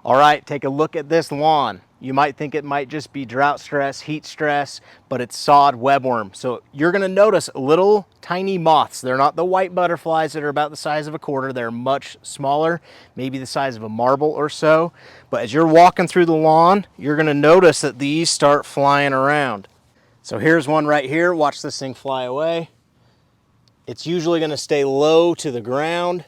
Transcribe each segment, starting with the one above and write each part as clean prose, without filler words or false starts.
All right, take a look at this lawn. You might think it might just be drought stress, heat stress, but it's sod webworm. So you're gonna notice little tiny moths. They're not the white butterflies that are about the size of a quarter. They're much smaller, maybe the size of a marble or so. But as you're walking through the lawn, you're gonna notice that these start flying around. So here's one right here. Watch this thing fly away. It's usually gonna stay low to the ground.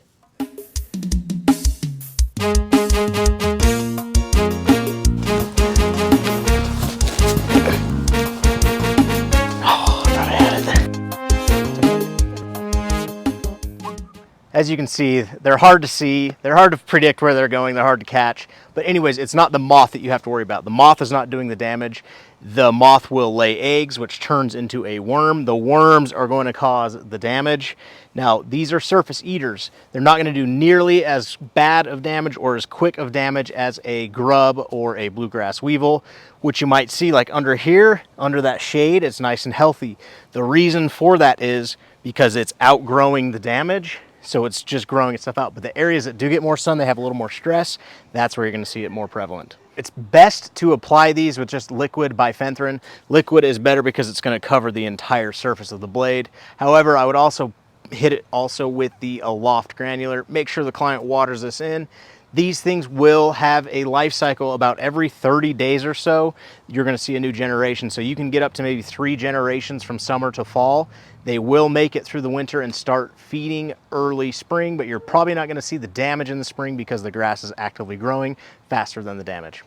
As you can see, they're hard to see, they're hard to predict where they're going, they're hard to catch. But anyways, it's not the moth that you have to worry about. The moth is not doing the damage. The moth will lay eggs, which turns into a worm. The worms are going to cause the damage. Now, these are surface eaters. They're not going to do nearly as bad of damage or as quick of damage as a grub or a bluegrass weevil, which you might see like under here, under that shade, it's nice and healthy. The reason for that is because it's outgrowing the damage. So it's just growing itself out. But the areas that do get more sun, they have a little more stress. That's where you're going to see it more prevalent. It's best to apply these with just liquid bifenthrin. Liquid is better because it's going to cover the entire surface of the blade. However, I would also hit it also with the Aloft granular. Make sure the client waters this in. These things will have a life cycle about every 30 days or so. You're going to see a new generation. So you can get up to maybe 3 generations from summer to fall. They will make it through the winter and start feeding early spring, but you're probably not going to see the damage in the spring because the grass is actively growing faster than the damage.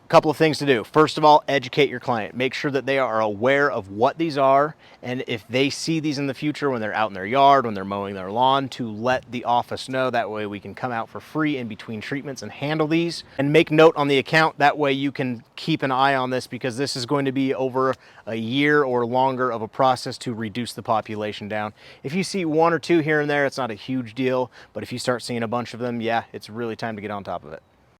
Couple of things to do. First of all, educate your client. Make sure that they are aware of what these are, and if they see these in the future when they're out in their yard, when they're mowing their lawn, to let the office know. That way we can come out for free in between treatments and handle these. And make note on the account. That way you can keep an eye on this, because this is going to be over a year or longer of a process to reduce the population down. If you see 1 or 2 here and there, it's not a huge deal, but if you start seeing a bunch of them, yeah, it's really time to get on top of it.